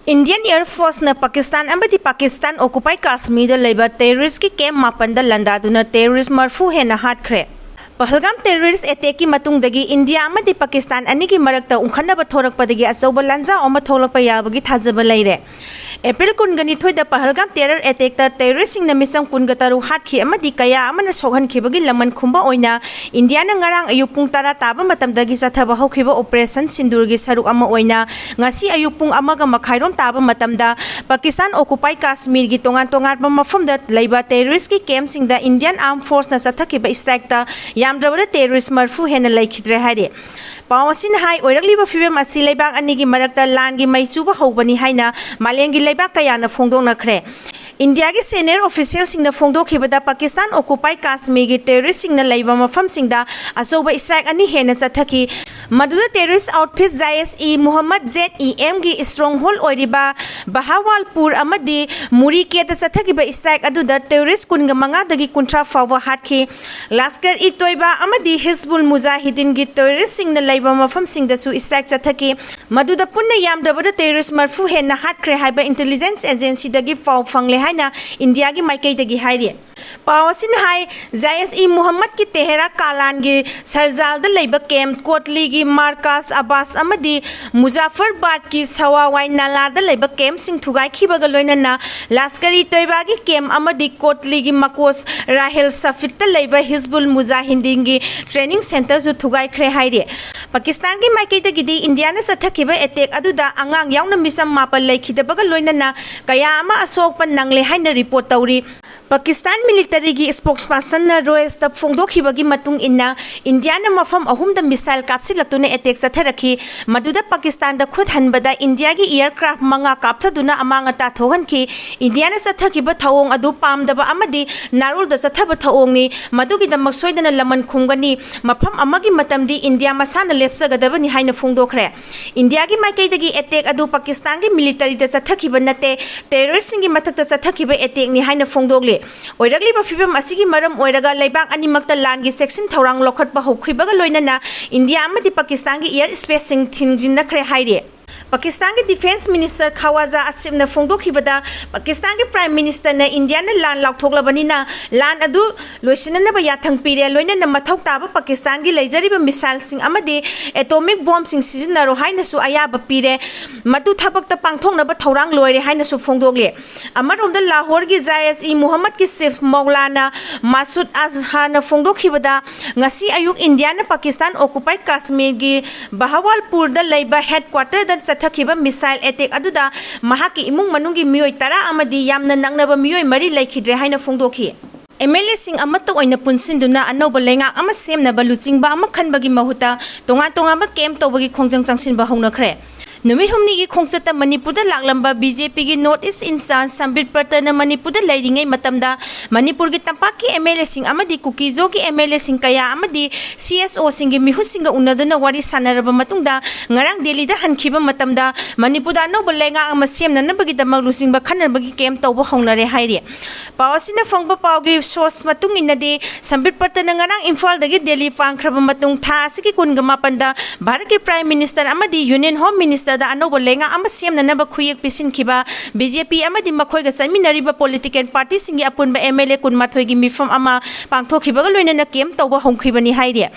Indian Airforce na Pakistan amadi Pakistan occupied Kashmir da leba terrorist ki camp mapan da landaduna terrorist marfu hena hounakhre. Pahalgam terrorist attack ki matungdagi India amadi Pakistan anigi marakta ungkhanaba thorakpadagi achauba lanja oma tholakpa yabagi thajaba leire. April kungani thoida Pahalgam terror attack ta terrorist sing na misam kungataru hatkhi amadi kaya amana soghan khibagi laman khumba oina India na ngarang ayuk pung tara taba matamdagi sathaba hokhiba operation sindur gi saruk ama oina ngasi ayuk pung amaga makhairom taba matamda Pakistan occupied Kashmir gi tongan mafum da leiba terrorist ki camp sing da Indian Armed Force na sathakiba strike ta yamdrabada terrorist marfu hena laikhidre hare pawasin hai oirakliba fibem asi leibak anigi marakta langi maichuba hobani haina malengi leibak kayana phongdongnakre India ki senior official sing na phongdokhibada Pakistan occupied Kashmir gi terrorist sing na leiba mafam sing da asoba strike ani hena sathaki maduda terrorist outfit JSE Muhammad ZEM gi stronghold oiriba Bahawalpur amadi Murike da sathakiba strike aduda terrorist kunga manga dagi kuntra fawa hatki Lashkar-e-Toiba amadi Hizbul Mujahideen gi terrorist sing na leiba mafam sing da su strike sathaki maduda punna yamdabada terrorist marfu hena hounakhre haiba intelligence agency dagi faw fangle haina India gi maikai dagi haire Pawasin hai JSE Muhammad ki Tehera Kalan gi Sarjal da leiba camp Kotli gi Markas Abbas amadi Muzaffarabad ki Sawawai Nala da leiba camp sing thugai khibaga loinana Lashkar-e-Toiba gi camp amadi Kotli gi Makos Rahel Safit da leiba Hizbul Mujahideen gi training center su thugai khre haire Pakistan gi maikai da gidi India na sathakiba attack aduda angang yauna misam mapal laikhidabaga loinana kaya ama asokpan nangle haina report tawri Pakistan military gi spokesperson na Roes da phongdokhibagi matung inna India na mafam ahum da missile kapsilaktuna attack satharaki maduda Pakistan da khud hanbada India gi aircraft manga kapthaduna amanga ta thohan ki India na sathakiba thawong adu pamdaba amadi narul da sathaba thawong ni madugi da maksoidana laman khungani mafam amagi matamdi India masana lepsagadaba ni haina phongdokhre India gi maikai dagi attack adu Pakistan gi military da sathakiba nate terrorist singi mathak da sathakiba attack ni haina phongdogle oirakliba fibem asigi maram oiraga leibak animakta langi section thorang lokhatpa hokhibaga loinana India amadi Pakistan gi air space sing thingjinna khre haire Pakistan ki Defense Minister Khawaja Asim na phongdokhibada Pakistan ki Prime Minister na India na lan lauthoklabani na lan adu loisinana ba yathang pire loina na mathok taba Pakistan ki leijariba missile sing amadi atomic bomb sing sizinaro haina su ayaba pire matu thabak ta pangthong na ba thorang loire haina su phongdogle amarom da Lahore ki JSE Muhammad ki Chief Maulana Masud Azhar na phongdokhibada ngasi ayuk India na Pakistan occupied Kashmir gi Bahawalpur da leiba headquarter da Sathakiba missile attack aduda mahaki imung manungi mioi tara amadi yamna nangnaba mioi mari laikhidre haina phongdokhi MLA sing amatta oina punsinduna anoba lenga ama semna baluchingba ama khanbagi mahuta tonga ma camp tobagi khongjang changsinba hounakhre Numit humni gi khongchata Manipur da laklamba BJP gi North East Insan Sambit Partana Manipur da leiringai matamda Manipur gi tampak ki MLA sing amadi Kukizo gi MLA sing kaya amadi CSO sing gi mihu singa unaduna wari sanaraba matungda ngarang Delhi da hankhiba matamda Manipur da no balenga ama semna nabagi da maglusingba khanarbagi camp tawba hongnare haire pawasina phongba pawgi source matung inade Sambit Partana ngarang Imphal dagi Delhi pangkhraba matung tha asigi kunga mapanda Bharat ki Prime Minister amadi Union Home Minister da anoba lenga ama semna naba khuyek pisin khiba BJP amadi makhoiga chaminariba political party singi apunba MLA kunmathoi gi mifam ama pangthokhibaga loinana kem tawba hongkhibani haire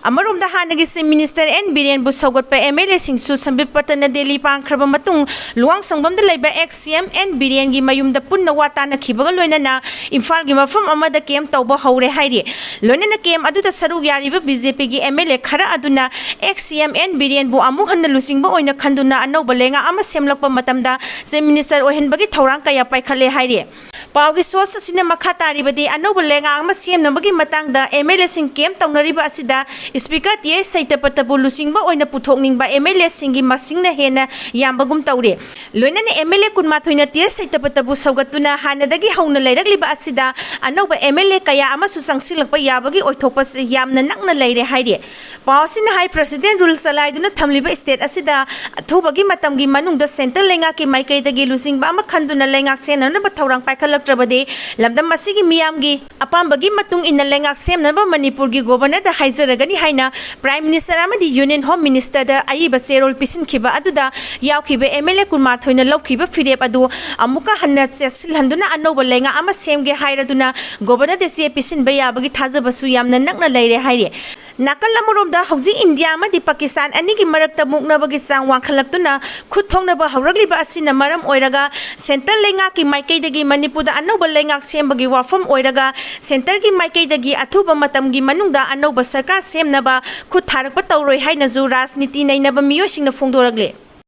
amarom da hanagi se minister N Biren bu saugat pa MLA singsu Sambit Partana Delhi pangkhraba matung luang sangbam da leiba ex-CM N Biren gi mayum da punna watana khibaga loinana Imphal gi mafam ama da kem tawba haure haire loinana kem adu da saru yariba BJP gi MLA khara aduna ex-CM N Biren bu amu hanna lusingba oina khandu na anoba lenga ama semlakpa matamda se minister ohenbagi thorang kaya paikhale haire pawgi source asina makha taribadi anoba lenga ama semnabagi matangda MLA sing kem tawnariba asida speaker tie saitapatabu lusingba oina puthokningba MLA singi masingna hena yambagum tawre loinana MLA kunmathoina tie saitapatabu saugatuna hanadagi hauna leirakliba asida anoba MLA kaya ama su sangsilakpa yabagi oithokpa yamna nakna leire haire pawsina hai president rule salaiduna thamliba state asida thubagi matamgi manungda central lenga ki maikai dagi lusingba ama khanduna lenga senana ba thorang paikhalaktrabade lamdam masigi miyamgi apambagi matung inna lenga semnaba Manipur gi governor da haizaragani haina prime minister amadi union home minister da aiba serol pisin khiba aduda yaukhiba MLA kunmar ꯊꯣꯏꯅ ꯂꯧꯈꯤꯕ ꯐꯤꯔꯦꯞ ꯑꯗꯨ ꯑꯃꯨꯛꯀ ꯍꯟꯅ ꯆꯦꯠꯁꯤꯜꯍꯟꯗꯨꯅ ꯑꯅꯧꯕ ꯂꯩꯉꯥꯛ ꯑꯃ ꯁꯦꯝꯒꯦ ꯍꯥꯏꯔꯗꯨꯅ ꯒꯣꯕꯔꯅꯔꯗ ꯆꯦ ꯄꯤꯁꯤꯟꯕ ꯌꯥꯕꯒꯤ ꯊꯥꯖꯕꯁꯨ ꯌꯥꯝꯅ ꯅꯛꯅ ꯂꯩꯔꯦ ꯍꯥꯏꯔꯤ ꯅꯥꯀꯜ ꯑꯃꯔꯣꯝꯗ ꯍꯧꯖꯤꯛ ꯏꯟꯗꯤꯌꯥ ꯑꯃꯗꯤ ꯄꯥꯀꯤꯁꯇꯥꯟ ꯑꯅꯤꯒꯤ ꯃꯔꯛꯇ ꯃꯨꯛꯅꯕꯒꯤ ꯆꯥꯡ ꯋꯥꯡꯈꯠꯂꯛꯇꯨꯅ ꯈꯨꯠ ꯊꯣꯡꯅꯕ ꯍꯧꯔꯛꯂꯤꯕ ꯑꯁꯤꯅ ꯃꯔꯝ ꯑꯣꯏꯔꯒ ꯁꯦꯟꯇꯔ ꯂꯩꯉꯥꯛꯀꯤ ꯃꯥꯏꯀꯩꯗꯒꯤ ꯃꯅꯤꯄꯨꯔꯗ ꯑꯅꯧꯕ ꯂꯩꯉꯥꯛ ꯁꯦꯝꯕꯒꯤ ꯋꯥꯐꯝ ꯑꯣꯏꯔꯒ ꯁꯦꯟꯇꯔꯒꯤ ꯃꯥꯏꯀꯩꯗꯒꯤ ꯑꯊꯨꯕ ꯃꯇꯝꯒꯤ ꯃꯅꯨꯡꯗ ꯑꯅꯧꯕ ꯁꯔꯀꯥꯔ ꯁꯦꯝꯅꯕ ꯈꯨꯠ ꯊꯥꯔꯛꯄ ꯇꯧꯔꯣꯏ ꯍꯥꯏꯅꯁꯨ ꯔꯥꯖꯅꯤꯇꯤ ꯅꯩꯅꯕ ꯃꯤꯑꯣꯏꯁꯤꯡꯅ ꯐꯣꯡꯗꯣꯔꯛꯂꯤ